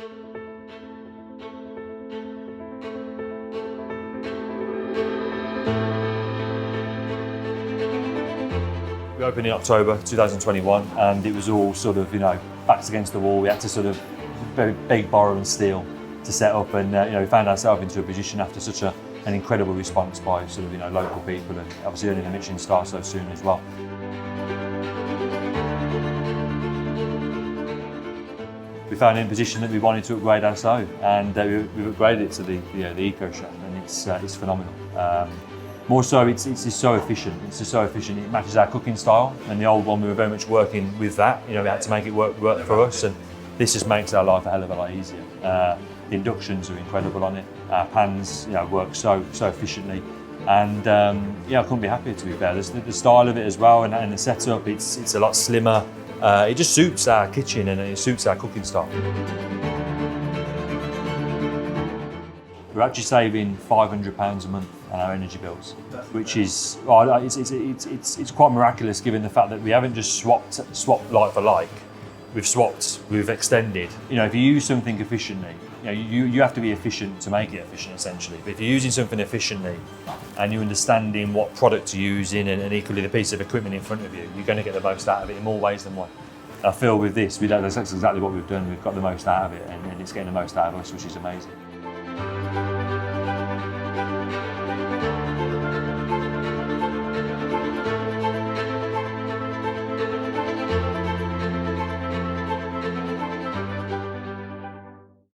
We opened in October 2021, and it was all sort of, backs against the wall. We had to sort of very big borrow and steal to set up, and we found ourselves into a position after such an incredible response by sort of local people, and obviously earning a Michelin star so soon as well. We found in a position that we wanted to upgrade our stove, and we've upgraded it to the EcoChef, and it's phenomenal. More so, it's just so efficient. It's just so efficient. It matches our cooking style, and the old one we were very much working with that. We had to make it work for us, and this just makes our life a hell of a lot easier. The inductions are incredible on it. Our pans, work so efficiently, and I couldn't be happier, to be fair. The style of it as well, and the setup. It's a lot slimmer. It just suits our kitchen and it suits our cooking style. We're actually saving £500 a month on our energy bills, which is it's quite miraculous given the fact that we haven't just swapped like for like. We've extended. If you use something efficiently, you have to be efficient to make it efficient, essentially. But if you're using something efficiently and you're understanding what product to use in and equally the piece of equipment in front of you, you're going to get the most out of it in more ways than one. I feel with this, that's exactly what we've done. We've got the most out of it, and it's getting the most out of us, which is amazing.